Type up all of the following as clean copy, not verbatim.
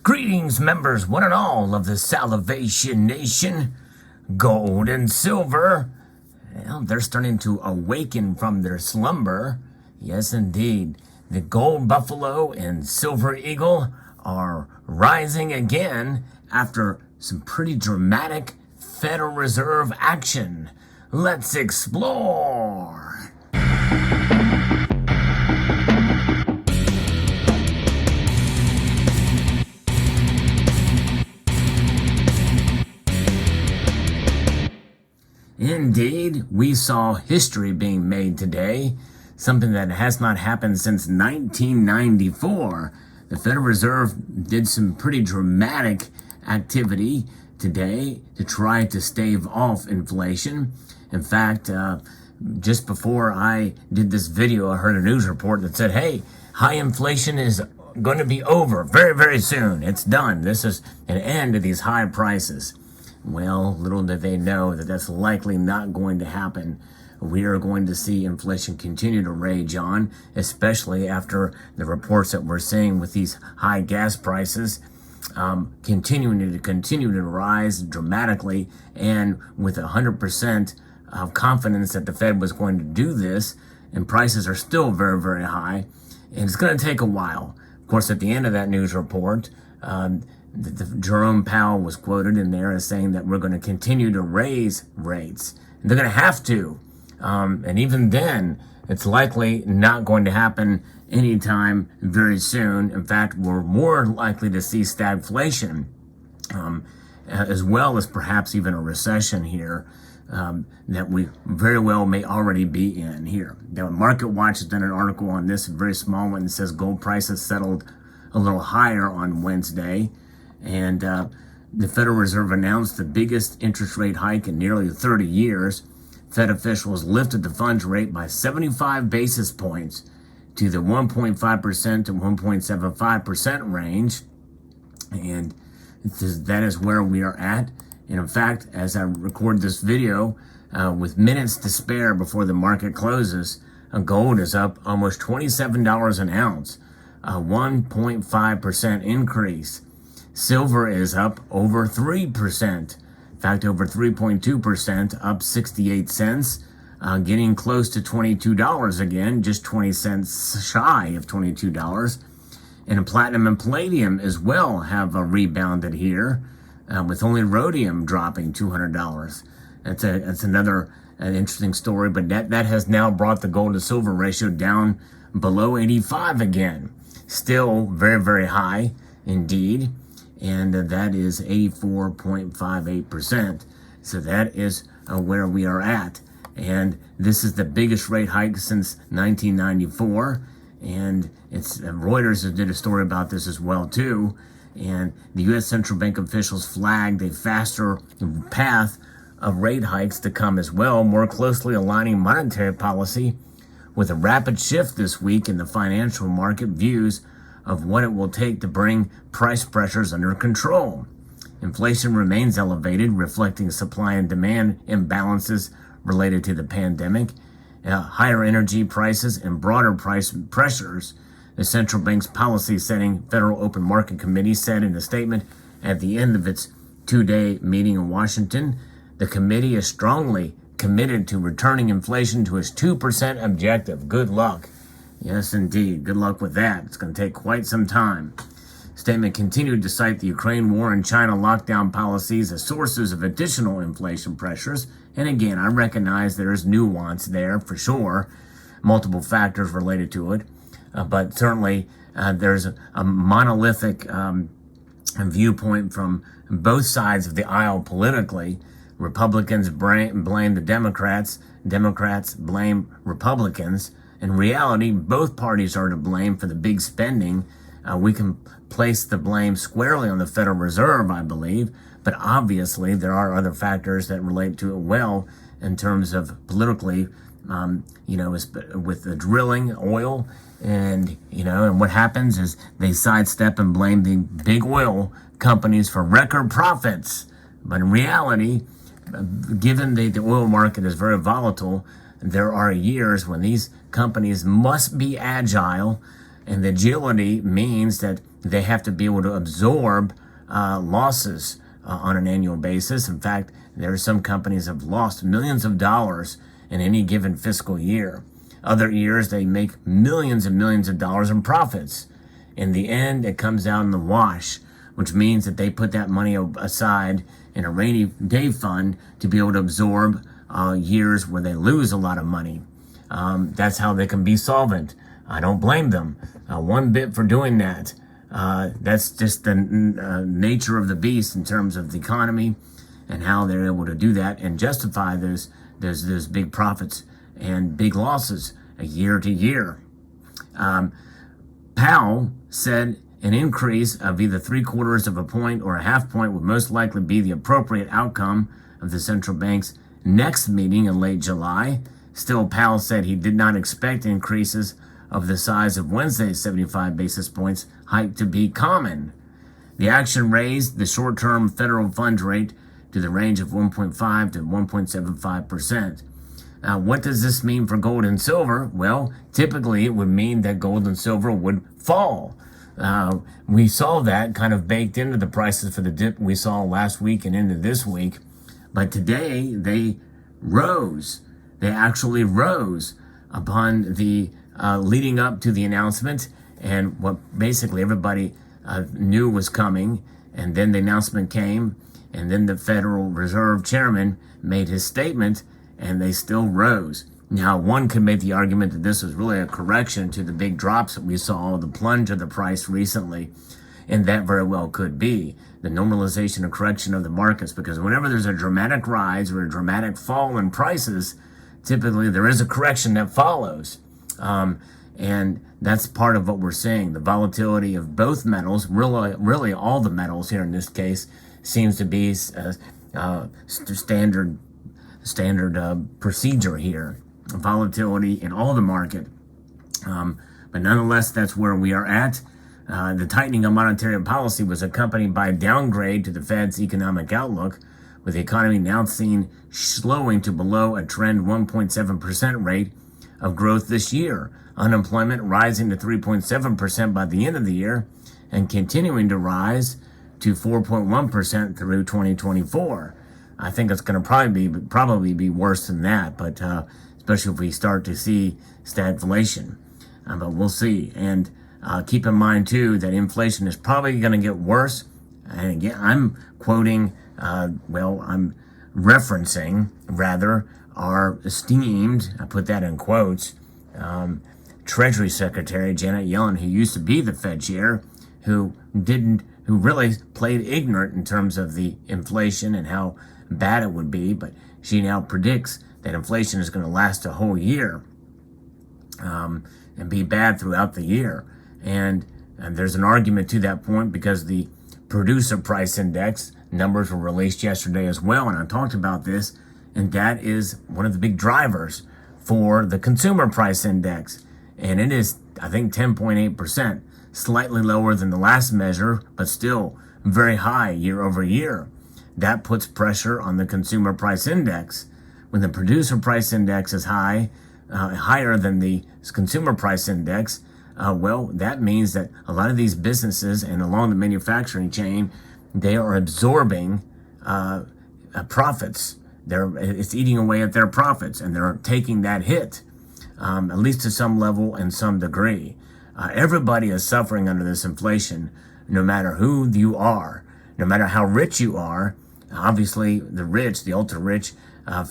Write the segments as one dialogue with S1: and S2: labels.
S1: Greetings, members, one and all of the Salivation Nation. Gold and silver, well, they're starting to awaken from their slumber. Yes, indeed. The gold buffalo and silver eagle are rising again after some pretty dramatic Federal Reserve action. Let's explore. Indeed, we saw history being made today, something that has not happened since 1994. The Federal Reserve did some pretty dramatic activity today to try to stave off inflation. In fact, just before I did this video, I heard a news report that said, hey, high inflation is going to be over very, very soon. It's done. This is an end to these high prices. Well, little did they know that that's likely not going to happen. We are going to see inflation continue to rage on, especially after the reports that we're seeing with these high gas prices continuing to rise dramatically, and with 100% of confidence that the Fed was going to do this, and prices are still very, very high, and it's going to take a while. Of course, at the end of that news report, Jerome Powell was quoted in there as saying that we're going to continue to raise rates. And they're going to have to. And even then, it's likely not going to happen anytime very soon. In fact, we're more likely to see stagflation, as well as perhaps even a recession here, that we very well may already be in here. Now, Market Watch has done an article on this, a very small one, that says gold prices settled a little higher on Wednesday. And the Federal Reserve announced the biggest interest rate hike in nearly 30 years. Fed officials lifted the funds rate by 75 basis points to the 1.5% to 1.75% range. And that is where we are at. And in fact, as I record this video, with minutes to spare before the market closes, gold is up almost $27 an ounce, a 1.5% increase. Silver is up over 3%. In fact, over 3.2%, up 68 cents, getting close to $22 again, just 20 cents shy of $22. And platinum and palladium as well have rebounded here, with only rhodium dropping $200. That's another interesting story, but that has now brought the gold to silver ratio down below 85 again. Still very, very high indeed. And that is 84.58%. So that is where we are at. And this is the biggest rate hike since 1994. And it's Reuters did a story about this as well too. And the U.S. Central Bank officials flagged a faster path of rate hikes to come as well, more closely aligning monetary policy with a rapid shift this week in the financial market views of what it will take to bring price pressures under control. Inflation remains elevated, reflecting supply and demand imbalances related to the pandemic, higher energy prices, and broader price pressures. The central bank's policy-setting Federal Open Market Committee said in a statement at the end of its two-day meeting in Washington, the committee is strongly committed to returning inflation to its 2% objective. Good luck. Yes, indeed. Good luck with that. It's going to take quite some time. Statement continued to cite the Ukraine war and China lockdown policies as sources of additional inflation pressures. And again, I recognize there's nuance there for sure, multiple factors related to it. But certainly there's a monolithic viewpoint from both sides of the aisle politically. Republicans blame the Democrats. Democrats blame Republicans. In reality, both parties are to blame for the big spending. We can place the blame squarely on the Federal Reserve, I believe, but obviously there are other factors that relate to it well in terms of politically, with the drilling oil and what happens is they sidestep and blame the big oil companies for record profits. But in reality, given the oil market is very volatile, there are years when these companies must be agile, and the agility means that they have to be able to absorb losses on an annual basis. In fact, there are some companies have lost millions of dollars in any given fiscal year. Other years, they make millions and millions of dollars in profits. In the end, it comes out in the wash, which means that they put that money aside in a rainy day fund to be able to absorb years where they lose a lot of money. That's how they can be solvent. I don't blame them one bit for doing that. That's just the nature of the beast in terms of the economy and how they're able to do that and justify those big profits and big losses year to year. Powell said an increase of either 3/4 of a point or a half point would most likely be the appropriate outcome of the central bank's next meeting in late July. Still, Powell said he did not expect increases of the size of Wednesday's 75 basis points hike to be common. The action raised the short-term federal funds rate to the range of 1.5 to 1.75%. What does this mean for gold and silver? Well, typically it would mean that gold and silver would fall. We saw that kind of baked into the prices for the dip we saw last week and into this week. But today they rose. They actually rose upon the leading up to the announcement and what basically everybody knew was coming. And then the announcement came, and then the Federal Reserve Chairman made his statement, and they still rose. Now, one could make the argument that this was really a correction to the big drops that we saw, the plunge of the price recently, and that very well could be the normalization and correction of the markets, because whenever there's a dramatic rise or a dramatic fall in prices, typically there is a correction that follows. And that's part of what we're seeing. The volatility of both metals, really all the metals here in this case, seems to be standard procedure here. Volatility in all the market. But nonetheless, that's where we are at. The tightening of monetary policy was accompanied by a downgrade to the Fed's economic outlook, with the economy now seen slowing to below a trend 1.7% rate of growth this year. Unemployment rising to 3.7% by the end of the year and continuing to rise to 4.1% through 2024. I think it's going to probably be worse than that, but especially if we start to see stagflation. But we'll see. And keep in mind, too, that inflation is probably going to get worse. And again, I'm referencing, rather, our esteemed, I put that in quotes, Treasury Secretary Janet Yellen, who used to be the Fed chair, who really played ignorant in terms of the inflation and how bad it would be, but she now predicts that inflation is going to last a whole year and be bad throughout the year. And there's an argument to that point because the producer price index numbers were released yesterday as well, and I talked about this, and that is one of the big drivers for the consumer price index. And it is, I think, 10.8%, slightly lower than the last measure, but still very high year over year. That puts pressure on the consumer price index. When the producer price index is higher than the consumer price index, that means that a lot of these businesses and along the manufacturing chain, they are absorbing profits. It's eating away at their profits, and they're taking that hit, at least to some level and some degree. Everybody is suffering under this inflation, no matter who you are, no matter how rich you are. Obviously, the rich, the ultra-rich,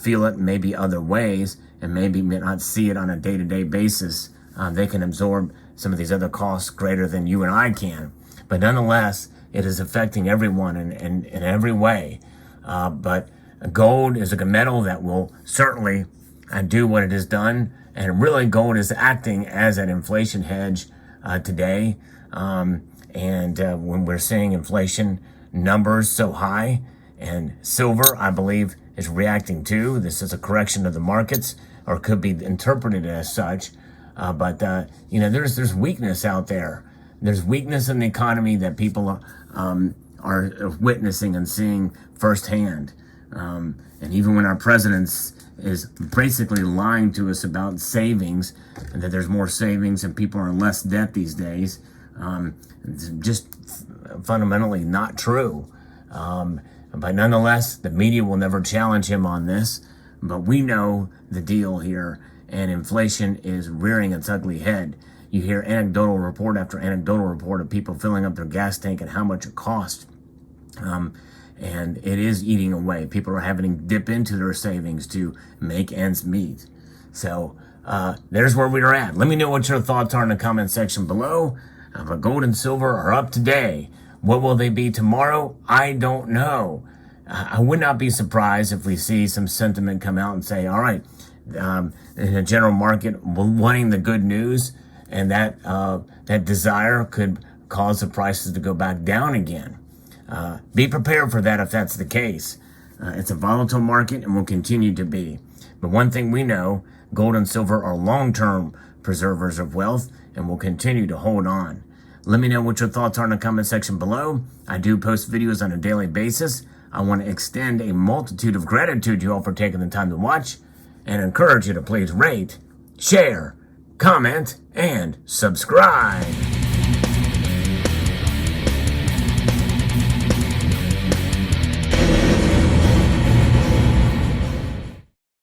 S1: feel it maybe other ways and maybe may not see it on a day-to-day basis. They can absorb some of these other costs greater than you and I can. But nonetheless, it is affecting everyone in every way. But gold is a metal that will certainly do what it has done. And really, gold is acting as an inflation hedge today. When we're seeing inflation numbers so high, and silver, I believe, is reacting too. This is a correction of the markets, or could be interpreted as such. But there's weakness out there. There's weakness in the economy that people are witnessing and seeing firsthand. And even when our president is basically lying to us about savings, and that there's more savings and people are in less debt these days, It's just fundamentally not true. But nonetheless, the media will never challenge him on this. But we know the deal here, and inflation is rearing its ugly head. You hear anecdotal report after anecdotal report of people filling up their gas tank and how much it costs. And it is eating away. People are having to dip into their savings to make ends meet. So there's where we are at. Let me know what your thoughts are in the comment section below. But gold and silver are up today. What will they be tomorrow? I don't know. I would not be surprised if we see some sentiment come out and say, all right, in the general market wanting the good news, and that desire could cause the prices to go back down again. Be prepared for that if that's the case. It's a volatile market and will continue to be. But one thing we know, gold and silver are long-term preservers of wealth and will continue to hold on. Let me know what your thoughts are in the comment section below. I do post videos on a daily basis. I want to extend a multitude of gratitude to you all for taking the time to watch and encourage you to please rate, share, comment, and subscribe.